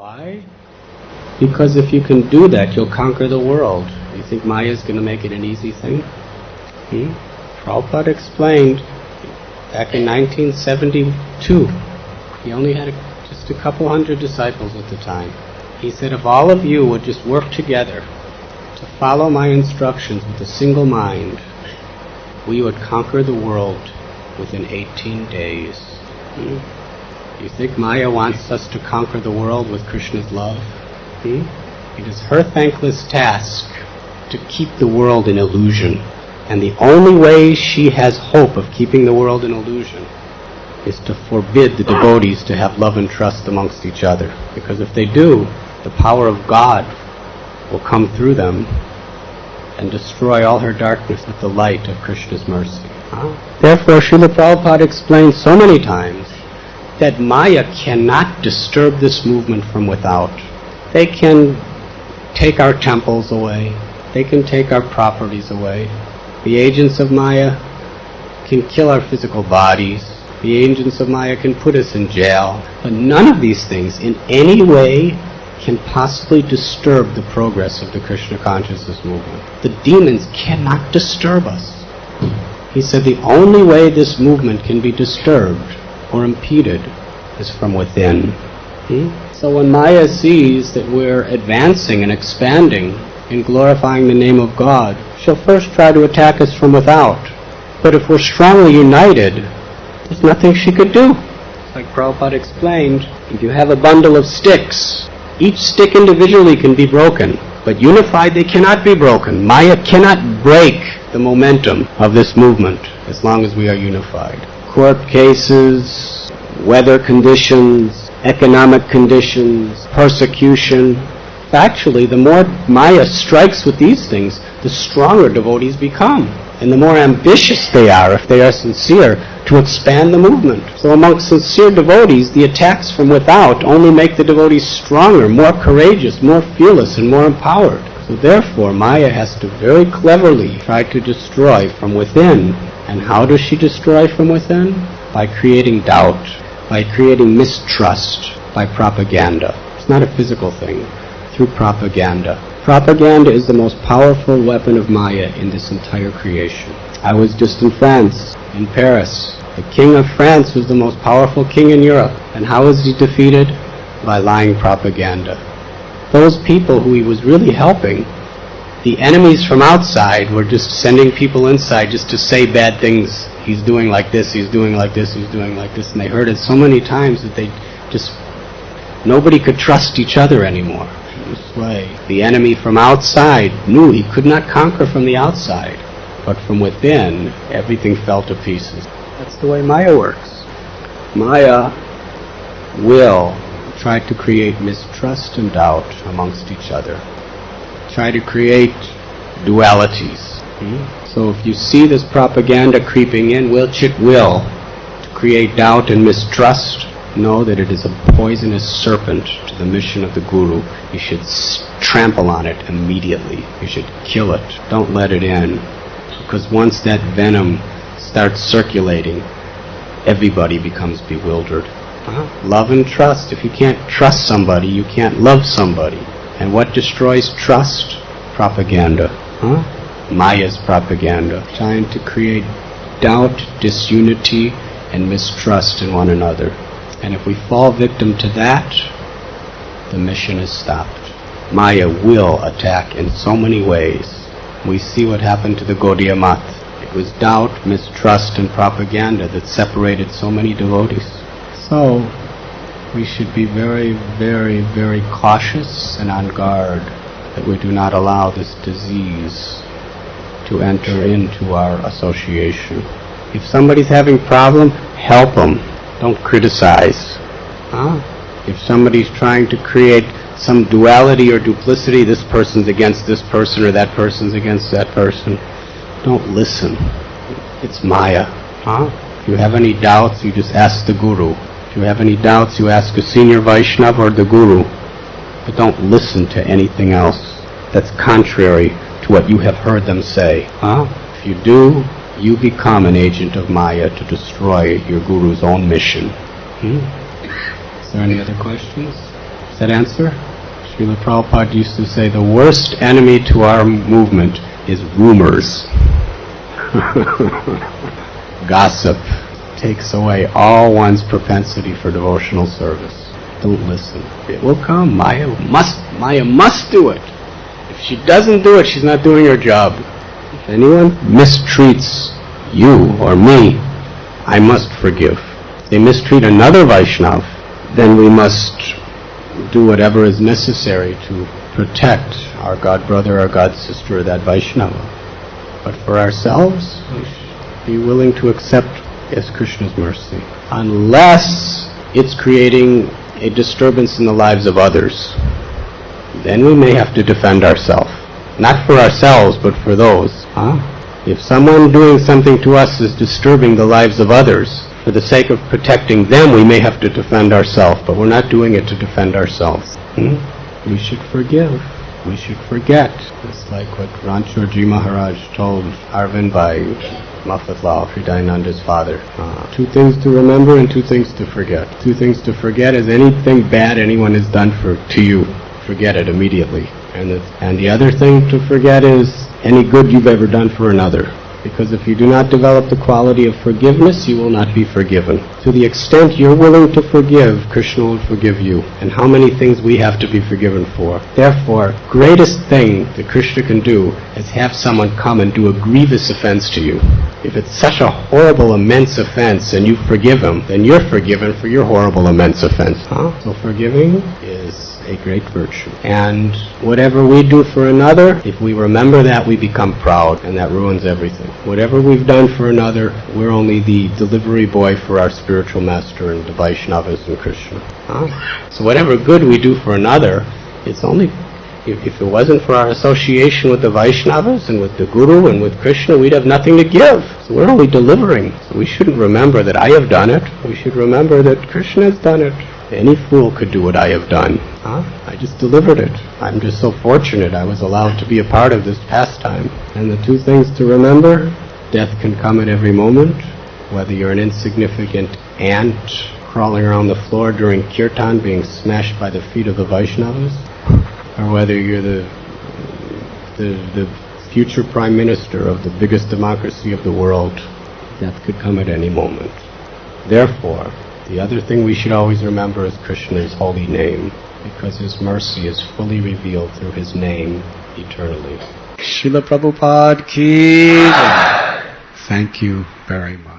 Why? Because if you can do that, you'll conquer the world. You think Maya is going to make it an easy thing? Prabhupada explained back in 1972, he only had just a couple hundred disciples at the time. He said, if all of you would just work together to follow my instructions with a single mind, we would conquer the world within 18 days. You think Maya wants us to conquer the world with Krishna's love? It is her thankless task to keep the world in illusion. And the only way she has hope of keeping the world in illusion is to forbid the devotees to have love and trust amongst each other. Because if they do, the power of God will come through them and destroy all her darkness with the light of Krishna's mercy. Therefore, Srila Prabhupada explained so many times that Maya cannot disturb this movement from without. They can take our temples away. They can take our properties away. The agents of Maya can kill our physical bodies. The agents of Maya can put us in jail. But none of these things in any way can possibly disturb the progress of the Krishna consciousness movement. The demons cannot disturb us. He said the only way this movement can be disturbed or impeded is from within. So when Maya sees that we're advancing and expanding in glorifying the name of God, she'll first try to attack us from without. But if we're strongly united, there's nothing she could do. Like Prabhupada explained, if you have a bundle of sticks, each stick individually can be broken, but unified they cannot be broken. Maya cannot break the momentum of this movement as long as we are unified. Court cases, weather conditions, economic conditions, persecution. Actually, the more Maya strikes with these things, the stronger devotees become, and the more ambitious they are, if they are sincere, to expand the movement. So amongst sincere devotees, the attacks from without only make the devotees stronger, more courageous, more fearless, and more empowered. So therefore, Maya has to very cleverly try to destroy from within. And how does she destroy from within? By creating doubt, by creating mistrust, by propaganda. It's not a physical thing. Through propaganda. Propaganda is the most powerful weapon of Maya in this entire creation. I was just in France, in Paris. The king of France was the most powerful king in Europe. And how was he defeated? By lying propaganda. Those people who he was really helping, the enemies from outside were just sending people inside just to say bad things. He's doing like this, he's doing like this, he's doing like this. And they heard it so many times that they just, nobody could trust each other anymore. This way. The enemy from outside knew he could not conquer from the outside, but from within, everything fell to pieces. That's the way Maya works. Maya will try to create mistrust and doubt amongst each other. Try to create dualities. So if you see this propaganda creeping in, which it will, to create doubt and mistrust, know that it is a poisonous serpent to the mission of the Guru. You should trample on it immediately. You should kill it. Don't let it in. Because once that venom starts circulating, everybody becomes bewildered. Love and trust. If you can't trust somebody, you can't love somebody. And what destroys trust? Propaganda. Maya's propaganda. Trying to create doubt, disunity, and mistrust in one another. And if we fall victim to that, the mission is stopped. Maya will attack in so many ways. We see what happened to the Gaudiya Math. It was doubt, mistrust, and propaganda that separated so many devotees. So, we should be very, very, very cautious and on guard that we do not allow this disease to enter into our association. If somebody's having a problem, help them. Don't criticize. If somebody's trying to create some duality or duplicity, this person's against this person or that person's against that person, don't listen. It's Maya. If you have any doubts, you just ask the Guru. If you have any doubts, you ask a senior Vaishnava or the Guru. But don't listen to anything else that's contrary to what you have heard them say. If you do, you become an agent of Maya to destroy your Guru's own mission. Is there any other questions? Does that answer? Srila Prabhupada used to say the worst enemy to our movement is rumors. Gossip takes away all one's propensity for devotional service. Don't listen. It will come. Maya must do it. If she doesn't do it, she's not doing her job. If anyone mistreats you or me, I must forgive. If they mistreat another Vaishnava, then we must do whatever is necessary to protect our god brother or god sister or that Vaishnava. But for ourselves, we should be willing to accept as Krishna's mercy, unless it's creating a disturbance in the lives of others. Then we may have to defend ourselves. Not for ourselves, but for those. If someone doing something to us is disturbing the lives of others, for the sake of protecting them, we may have to defend ourselves, but we're not doing it to defend ourselves. We should forgive. We should forget. It's like what Ranchorji Maharaj told Arvind Bhai, Mafatlal, Hridayananda's father. 2 things to remember and 2 things to forget. 2 things to forget is anything bad anyone has done to you. Forget it immediately. And the other thing to forget is any good you've ever done for another. Because if you do not develop the quality of forgiveness, you will not be forgiven. To the extent you're willing to forgive, Krishna will forgive you. And how many things we have to be forgiven for. Therefore, greatest thing that Krishna can do is have someone come and do a grievous offense to you. If it's such a horrible, immense offense and you forgive him, then you're forgiven for your horrible, immense offense. So forgiving is a great virtue. And whatever we do for another, if we remember that, we become proud, and that ruins everything. Whatever we've done for another, we're only the delivery boy for our spiritual master and the Vaishnavas and Krishna. So whatever good we do for another, it's only, if it wasn't for our association with the Vaishnavas and with the Guru and with Krishna, we'd have nothing to give. So we're only delivering. So we shouldn't remember that I have done it. We should remember that Krishna has done it. Any fool could do what I have done. I just delivered it. I'm just so fortunate I was allowed to be a part of this pastime. And the 2 things to remember, death can come at every moment, whether you're an insignificant ant crawling around the floor during kirtan being smashed by the feet of the Vaishnavas, or whether you're the future prime minister of the biggest democracy of the world. Death could come at any moment. Therefore, the other thing we should always remember is Krishna's holy name, because his mercy is fully revealed through his name eternally. Srila Prabhupada ki jai. Thank you very much.